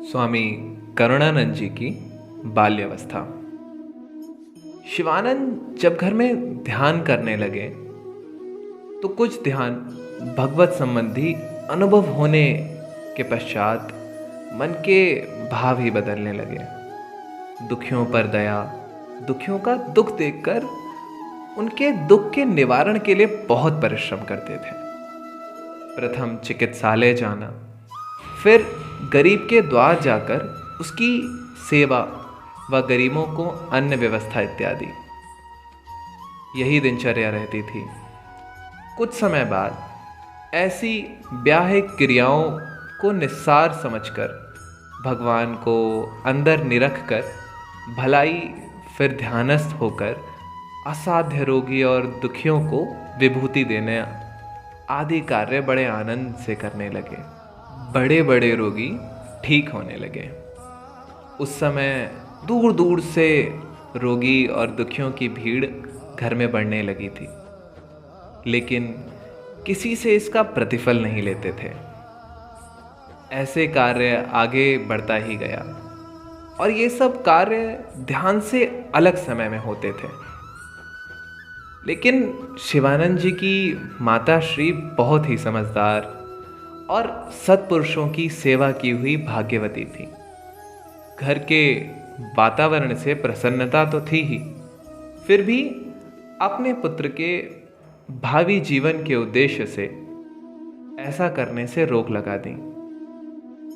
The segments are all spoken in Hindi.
स्वामी करुणानंद जी की बाल्यावस्था। शिवानंद जब घर में ध्यान करने लगे तो कुछ ध्यान भगवत संबंधी अनुभव होने के पश्चात मन के भाव ही बदलने लगे। दुखियों पर दया, दुखियों का दुख देखकर उनके दुख के निवारण के लिए बहुत परिश्रम करते थे। प्रथम चिकित्सालय जाना, फिर गरीब के द्वार जाकर उसकी सेवा व गरीबों को अन्न व्यवस्था इत्यादि, यही दिनचर्या रहती थी। कुछ समय बाद ऐसी व्याहिक क्रियाओं को निस्सार समझकर भगवान को अंदर निरख कर भलाई, फिर ध्यानस्थ होकर असाध्य रोगी और दुखियों को विभूति देने आदि कार्य बड़े आनंद से करने लगे। बड़े बड़े रोगी ठीक होने लगे। उस समय दूर दूर से रोगी और दुखियों की भीड़ घर में बढ़ने लगी थी, लेकिन किसी से इसका प्रतिफल नहीं लेते थे। ऐसे कार्य आगे बढ़ता ही गया और ये सब कार्य ध्यान से अलग समय में होते थे। लेकिन शिवानंद जी की माता श्री बहुत ही समझदार और सत्पुरुषों की सेवा की हुई भाग्यवती थी। घर के वातावरण से प्रसन्नता तो थी ही, फिर भी अपने पुत्र के भावी जीवन के उद्देश्य से ऐसा करने से रोक लगा दी।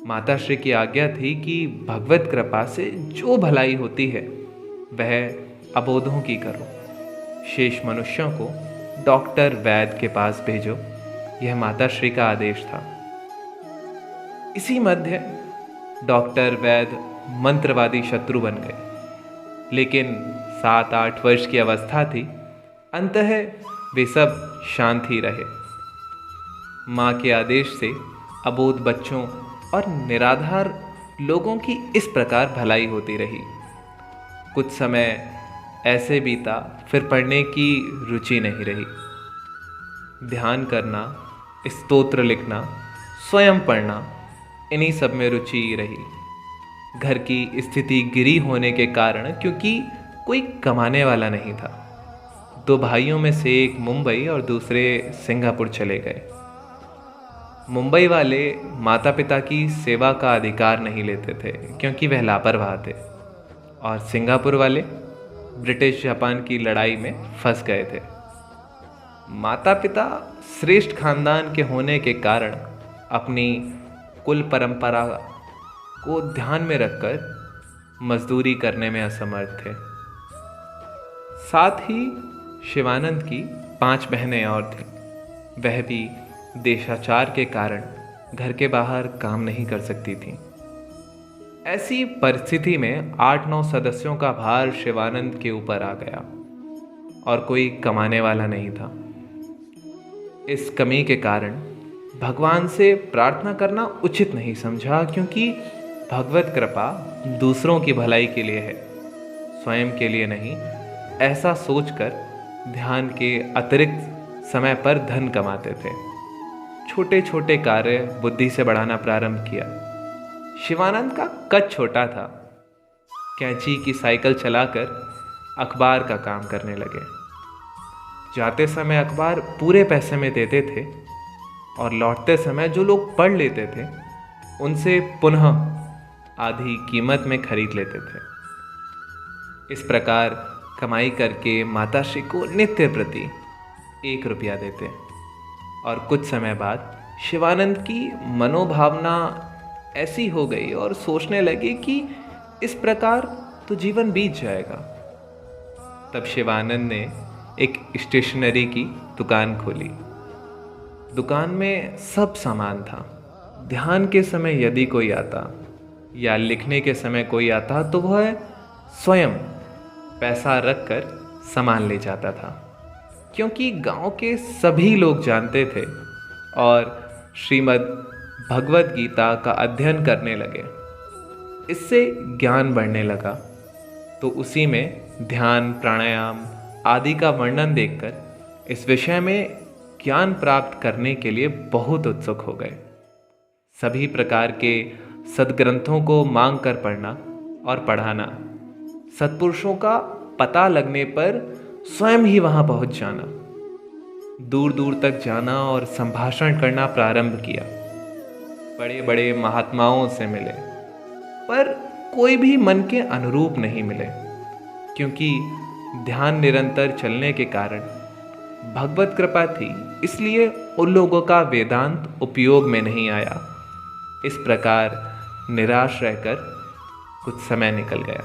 माताश्री की आज्ञा थी कि भगवत कृपा से जो भलाई होती है वह अबोधों की करो, शेष मनुष्यों को डॉक्टर वैद्य के पास भेजो। यह माताश्री का आदेश था। इसी मध्य डॉक्टर वैद्य मंत्रवादी शत्रु बन गए, लेकिन 7-8 वर्ष की अवस्था थी। अंततः वे सब शांत ही रहे। माँ के आदेश से अबोध बच्चों और निराधार लोगों की इस प्रकार भलाई होती रही। कुछ समय ऐसे बीता, फिर पढ़ने की रुचि नहीं रही। ध्यान करना, स्तोत्र लिखना, स्वयं पढ़ना, इन्हीं सब में रुचि रही। घर की स्थिति गिरी होने के कारण, क्योंकि कोई कमाने वाला नहीं था, 2 भाइयों में से एक मुंबई और दूसरे सिंगापुर चले गए। मुंबई वाले माता पिता की सेवा का अधिकार नहीं लेते थे क्योंकि वह लापरवाह थे, और सिंगापुर वाले ब्रिटिश जापान की लड़ाई में फंस गए थे। माता पिता श्रेष्ठ खानदान के होने के कारण अपनी कुल परंपरा को ध्यान में रखकर मजदूरी करने में असमर्थ थे। साथ ही शिवानंद की 5 बहनें और थीं। वह भी देशाचार के कारण घर के बाहर काम नहीं कर सकती थीं। ऐसी परिस्थिति में 8-9 सदस्यों का भार शिवानंद के ऊपर आ गया और कोई कमाने वाला नहीं था। इस कमी के कारण भगवान से प्रार्थना करना उचित नहीं समझा, क्योंकि भगवत कृपा दूसरों की भलाई के लिए है, स्वयं के लिए नहीं। ऐसा सोचकर ध्यान के अतिरिक्त समय पर धन कमाते थे। छोटे छोटे कार्य बुद्धि से बढ़ाना प्रारंभ किया। शिवानंद का कद छोटा था। कैंची की साइकिल चलाकर अखबार का काम करने लगे। जाते समय अखबार पूरे पैसे में देते थे और लौटते समय जो लोग पढ़ लेते थे उनसे पुनः आधी कीमत में खरीद लेते थे। इस प्रकार कमाई करके माताश्री को नित्य प्रति 1 रुपया देते, और कुछ समय बाद शिवानंद की मनोभावना ऐसी हो गई और सोचने लगे कि इस प्रकार तो जीवन बीत जाएगा। तब शिवानंद ने एक स्टेशनरी की दुकान खोली। दुकान में सब सामान था। ध्यान के समय यदि कोई आता या लिखने के समय कोई आता तो वह स्वयं पैसा रखकर सामान ले जाता था, क्योंकि गांव के सभी लोग जानते थे और श्रीमद् भगवत गीता का अध्ययन करने लगे। इससे ज्ञान बढ़ने लगा, तो उसी में ध्यान, प्राणायाम आदि का वर्णन देखकर इस विषय में ज्ञान प्राप्त करने के लिए बहुत उत्सुक हो गए। सभी प्रकार के सद्ग्रंथों को मांग कर पढ़ना और पढ़ाना, सत्पुरुषों का पता लगने पर स्वयं ही वहां पहुंच जाना, दूर दूर तक जाना और संभाषण करना प्रारंभ किया। बड़े बड़े महात्माओं से मिले, पर कोई भी मन के अनुरूप नहीं मिले, क्योंकि ध्यान निरंतर चलने के कारण भगवत कृपा थी, इसलिए उन लोगों का वेदांत उपयोग में नहीं आया। इस प्रकार निराश रहकर कुछ समय निकल गया।